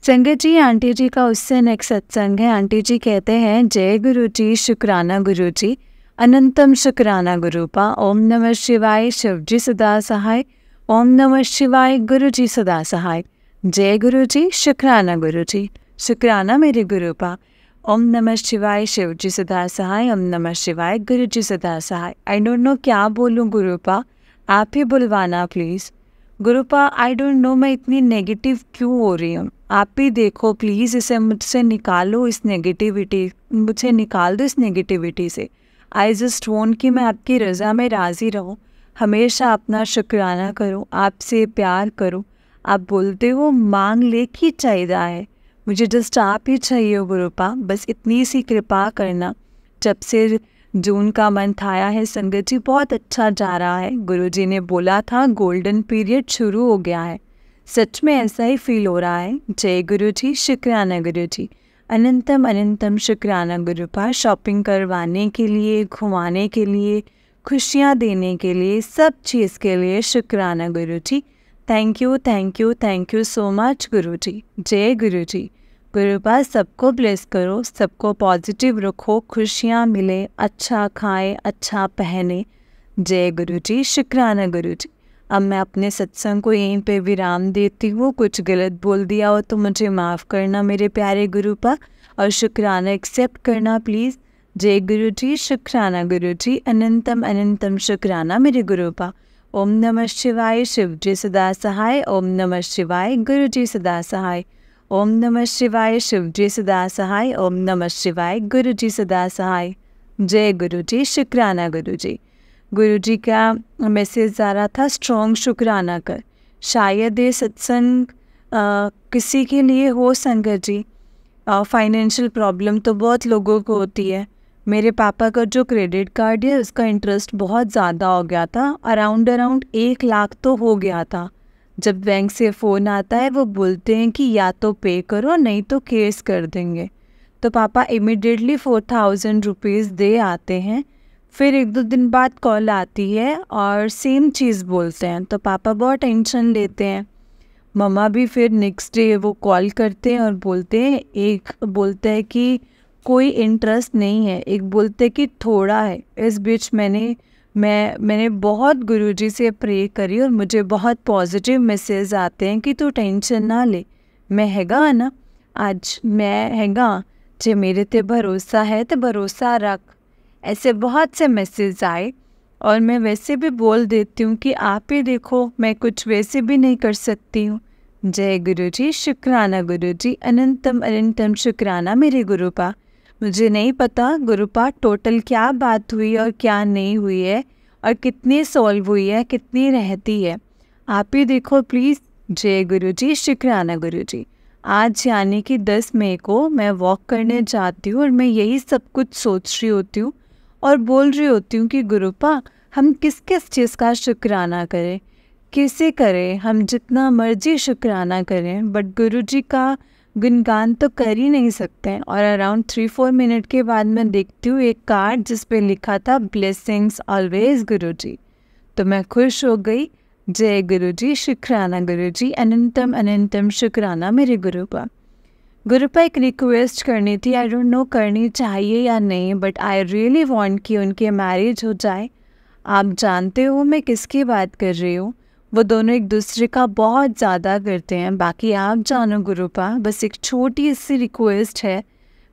संगत जी, आंटी जी का उससे नेक्स्ट सत्संग है। आंटी जी कहते हैं जय गुरु जी, शुक्राना गुरु जी, अनंतम शुक्राना गुरुपा। ओम नमः शिवाय, शिव जी सदा सहाय। ओम नमः शिवाय, गुरु जी सदा सहाय। जय गुरु जी, शुक्राना गुरु जी, शुक्राना मेरे गुरुपा। ओम नमः शिवाय, शिव जी सदा सहाय। ओम नमः शिवाय, गुरु जी सदा सहाय। आई डोंट नो क्या बोलूँ गुरुपा, आप ही बुलवाना प्लीज़। गुरुपा आई डोंट नो मैं इतनी नेगेटिव क्यों हो रही हूँ, आप ही देखो प्लीज़, इसे मुझसे निकालो, इस नेगेटिविटी मुझे निकाल दो इस नेगेटिविटी से। आई जस्ट वॉन्ट कि मैं आपकी रज़ा में राज़ी रहूँ, हमेशा अपना शुक्राना करूँ, आपसे प्यार करूँ। आप बोलते हो मांग ले की चाहिए है, मुझे जस्ट आप ही चाहिए हो गुरुपा, बस इतनी सी कृपा करना। जब से जून का मंथ आया है संगत जी, बहुत अच्छा जा रहा है। गुरुजी ने बोला था गोल्डन पीरियड शुरू हो गया है, सच में ऐसा ही फील हो रहा है। जय गुरु जी, शुक्राना गुरु जी, अनंतम अनंतम शुक्राना गुरुपा। शॉपिंग करवाने के लिए, घुमाने के लिए, खुशियाँ देने के लिए, सब चीज़ के लिए शुक्राना Guru ji. Thank you thank you thank you so much Guru ji. जय गुरु जी। गुरुपा सबको ब्लेस करो, सबको पॉजिटिव रखो, खुशियाँ मिले, अच्छा खाए, अच्छा पहने। जय गुरु जी, शुक्राना गुरु जी। अब मैं अपने सत्संग को यहीं पे विराम देती हूँ। कुछ गलत बोल दिया हो तो मुझे माफ़ करना मेरे प्यारे गुरुपा, और शुक्राना एक्सेप्ट करना प्लीज़। जय गुरु जी, शुक्राना गुरु जी, अनंतम अनंतम शुक्राना मेरे गुरुपा। ओम नमः शिवाय, शिव जी सदा सहाय। ओम नमः शिवाय, गुरु जी सदा सहाय। ओम नमः शिवाय, शिव जी सदा सहाय। ओम नमः शिवाय, गुरु जी सदा सहाय। जय गुरु जी, शुक्राना गुरु जी। गुरु जी का मैसेज आ रहा था, स्ट्रॉन्ग शुक्राना कर। शायद ये सत्संग किसी के लिए हो संगत जी। फाइनेंशियल प्रॉब्लम तो बहुत लोगों को होती है। मेरे पापा का जो क्रेडिट कार्ड है उसका इंटरेस्ट बहुत ज़्यादा हो गया था, अराउंड 1 लाख तो हो गया था। जब बैंक से फ़ोन आता है वो बोलते हैं कि या तो पे करो नहीं तो केस कर देंगे। तो पापा इमिडिएटली 4000 रुपीज़ दे आते हैं। फिर 1-2 दिन बाद कॉल आती है और सेम चीज़ बोलते हैं, तो पापा बहुत टेंशन लेते हैं। मम्मा भी फिर नेक्स्ट डे वो कॉल करते हैं और बोलते हैं, एक बोलते हैं कि कोई इंटरेस्ट नहीं है, एक बोलते हैं कि थोड़ा है। इस बीच मैंने बहुत गुरुजी से प्रे करी और मुझे बहुत पॉजिटिव मैसेज आते हैं कि तू टेंशन ना ले, मैं हैगा ना, आज मैं हैगा, जे मेरे ते भरोसा है तो भरोसा रख। ऐसे बहुत से मैसेज आए और मैं वैसे भी बोल देती हूँ कि आप ही देखो, मैं कुछ वैसे भी नहीं कर सकती हूँ। जय गुरु जी, शुक्राना गुरु जी, अनंतम अनंतम शुक्राना मेरे गुरुपा। मुझे नहीं पता गुरुपा टोटल क्या बात हुई और क्या नहीं हुई है, और कितनी सॉल्व हुई है, कितनी रहती है, आप ही देखो प्लीज़। जय गुरु जी, शुक्राना गुरु जी। आज यानी कि 10 मई को मैं वॉक करने जाती हूँ और मैं यही सब कुछ सोच रही होती हूँ और बोल रही होती हूँ कि गुरुपा हम किस किस चीज़ का शुक्राना करें, कैसे करें। हम जितना मर्जी शुक्राना करें, बट गुणगान तो कर ही नहीं सकते हैं। और अराउंड 3-4 मिनट के बाद मैं देखती हूँ एक कार्ड जिस पे लिखा था ब्लेसिंग्स ऑलवेज गुरुजी। तो मैं खुश हो गई। जय गुरुजी, शुक्राना गुरुजी, अनंतम अनंतम शुक्राना मेरे गुरुपा। गुरुपा एक रिक्वेस्ट करनी थी, आई डोंट नो करनी चाहिए या नहीं, बट आई रियली वांट कि उनके मैरिज हो जाए। आप जानते हो मैं किसकी बात कर रही हूँ, वो दोनों एक दूसरे का बहुत ज़्यादा करते हैं। बाकी आप जानो गुरुपा, बस एक छोटी सी रिक्वेस्ट है।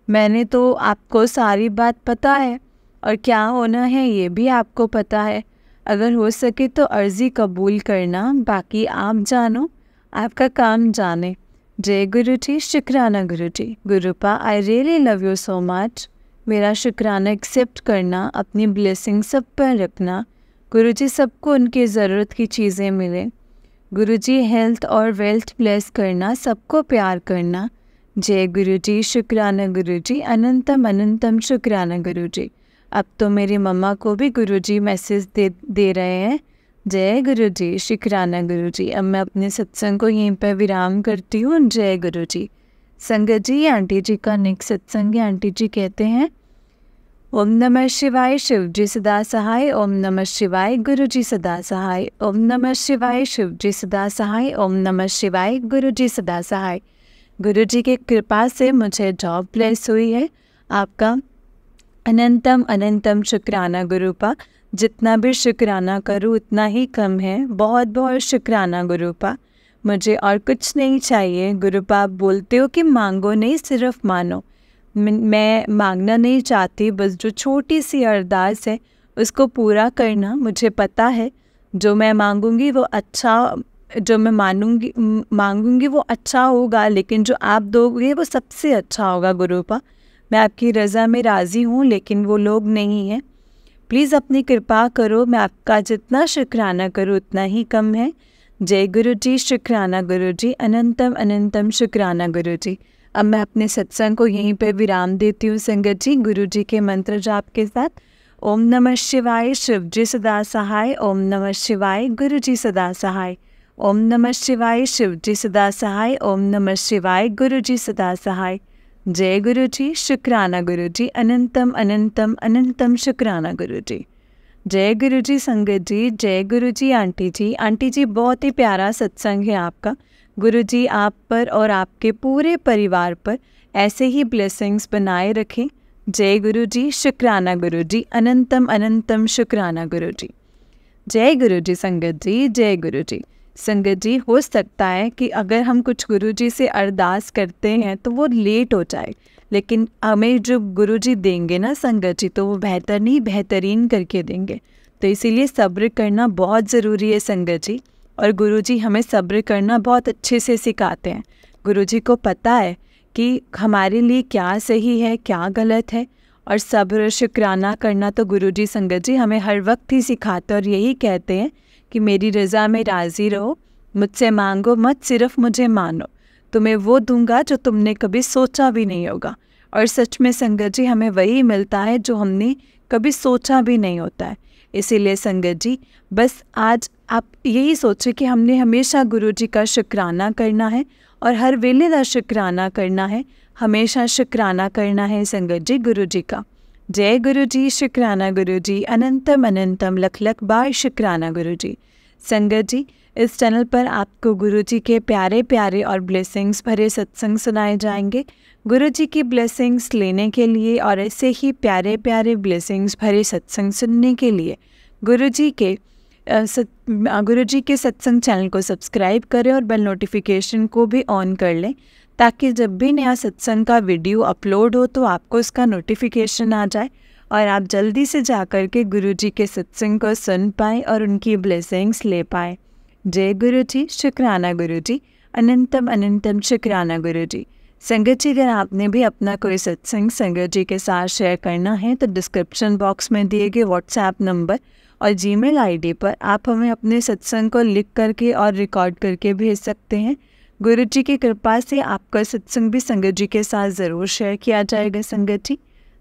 मैंने तो आपको सारी बात पता है और क्या होना है ये भी आपको पता है। अगर हो सके तो अर्ज़ी कबूल करना, बाकी आप जानो, आपका काम जाने। जय गुरुजी, शुक्राना गुरुजी। गुरुपा, I really love you so much. मेरा शुक्राना एक्सेप्ट करना, अपनी ब्लेसिंग सब पर रखना। गुरुजी सबको उनकी ज़रूरत की चीज़ें मिले। गुरुजी हेल्थ और वेल्थ ब्लेस करना, सबको प्यार करना। जय गुरुजी, शुक्राना गुरुजी, अनंतम अनंतम शुक्राना गुरुजी। अब तो मेरी मम्मा को भी गुरुजी मैसेज दे रहे हैं। जय गुरुजी, शुक्राना गुरुजी। अब मैं अपने सत्संग को यहीं पर विराम करती हूँ। जय गुरुजी। संगत जी, आंटी जी का नेक्स्ट सत्संग है। आंटी जी कहते हैं, ओम नमः शिवाय, शिव जी सदा सहाय। ओम नमः शिवाय, गुरु जी सदा सहाय। ओम नमः शिवाय, शिव जी सदा सहाय। ओम नमः शिवाय, गुरु जी सदा सहाय। गुरु जी की कृपा से मुझे जॉब प्लेस हुई है। आपका अनंतम अनंतम शुक्राना गुरुपा। जितना भी शुक्राना करूँ उतना ही कम है। बहुत बहुत शुक्राना गुरुपा। मुझे और कुछ नहीं चाहिए। गुरुपा, आप बोलते हो कि मांगो नहीं, सिर्फ मानो। मैं मांगना नहीं चाहती, बस जो छोटी सी अरदास है उसको पूरा करना। मुझे पता है जो मैं मांगूंगी वो अच्छा, जो मैं मांगूंगी वो अच्छा होगा, लेकिन जो आप दोगे वो सबसे अच्छा होगा गुरुपा। मैं आपकी रज़ा में राज़ी हूँ, लेकिन वो लोग नहीं हैं। प्लीज़ अपनी कृपा करो। मैं आपका जितना शुक्राना करूँ उतना ही कम है। जय गुरु जी, शुक्राना गुरु जी, अनंतम अनंतम शुक्राना गुरु जी। अब मैं अपने सत्संग को यहीं पर विराम देती हूँ संगत जी, गुरु जी के मंत्र जाप के साथ। ओम नमः शिवाय, शिव जी सदा सहाय। ओम नमः शिवाय, गुरु जी सदा सहाय। ओम नमः शिवाय, शिव जी सदा सहाय। ओम नमः शिवाय, गुरु जी सदा सहाय। जय गुरु जी, शुक्राना गुरु जी, अनंतम अनंतम अनंतम शुक्राना गुरु जी। जय गुरु जी संगत जी, जय गुरु जी आंटी जी। आंटी जी, बहुत ही प्यारा सत्संग है आपका। गुरु जी आप पर और आपके पूरे परिवार पर ऐसे ही ब्लेसिंग्स बनाए रखें। जय गुरु जी, शुक्राना गुरु जी, अनंतम अनंतम शुक्राना गुरु जी। जय गुरु जी संगत जी, जय गुरु जी। संगत जी, हो सकता है कि अगर हम कुछ गुरु जी से अरदास करते हैं तो वो लेट हो जाए, लेकिन हमें जो गुरु जी देंगे ना संगत जी, तो वो बेहतर नहीं बेहतरीन करके देंगे। तो इसीलिए सब्र करना बहुत ज़रूरी है संगत जी। और गुरु जी हमें सब्र करना बहुत अच्छे से सिखाते हैं। गुरु जी को पता है कि हमारे लिए क्या सही है क्या गलत है। और सब्र शुक्राना करना तो गुरु जी संगत जी हमें हर वक्त ही सिखाते हैं, और यही कहते हैं कि मेरी रज़ा में राज़ी रहो, मुझसे मांगो मत, सिर्फ मुझे मानो, तुम्हें वो दूंगा जो तुमने कभी सोचा भी नहीं होगा। और सच में संगत जी हमें वही मिलता है जो हमने कभी सोचा भी नहीं होता है। इसीलिए संगत जी, बस आज आप यही सोचें कि हमने हमेशा गुरु जी का शुक्राना करना है और हर वेले का शुक्राना करना है, हमेशा शुक्राना करना है संगत जी गुरु जी का। जय गुरु जी, शुक्राना गुरु जी, अनंतम अनंतम लख लख बार शुक्राना गुरु जी। संगत जी, इस चैनल पर आपको गुरु जी के प्यारे प्यारे और ब्लेसिंग्स भरे सत्संग सुनाए जाएंगे। गुरु जी की ब्लेसिंग्स लेने के लिए और ऐसे ही प्यारे प्यारे ब्लेसिंग्स भरे सत्संग सुनने के लिए गुरु जी के सत्संग चैनल को सब्सक्राइब करें और बेल नोटिफिकेशन को भी ऑन कर लें, ताकि जब भी नया सत्संग का वीडियो अपलोड हो तो आपको उसका नोटिफिकेशन आ जाए और आप जल्दी से जाकर के गुरु जी के सत्संग को सुन पाएँ और उनकी ब्लेसिंग्स ले पाएँ। जय गुरु जी, शुक्राना गुरु जी, अनंतम अनंतम शुक्राना गुरु जी। संगत जी, अगर आपने भी अपना कोई सत्संग संगत जी के साथ शेयर करना है तो डिस्क्रिप्शन बॉक्स में दिए गए व्हाट्सएप नंबर और जीमेल आईडी पर आप हमें अपने सत्संग को लिख करके और रिकॉर्ड करके भेज सकते हैं। गुरु जी की कृपा से आपका सत्संग भी संगत जी के साथ ज़रूर शेयर किया जाएगा संगत जी।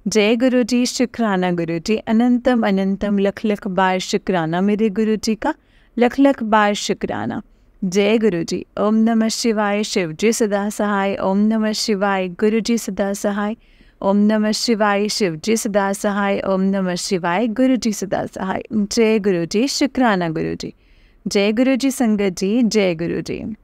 जय गुरु जी, शुक्राना गुरु जी, अनंतम अनंतम लख लख बार शुक्राना मेरे गुरु जी का, लख लख बार शुक्राना। जय गुरु जी। ओम नमः शिवाय। शिव जी सदा सहाय। ओम नमः शिवाय। गुरु जी सदा सहाय। ओम नमः शिवाय। शिव जी सदा सहाय। ओम नमः शिवाय। गुरु जी सदा सहाय। जय गुरु जी। शुक्राना गुरु जी। जय गुरु जी संगत जी। जय गुरु जी।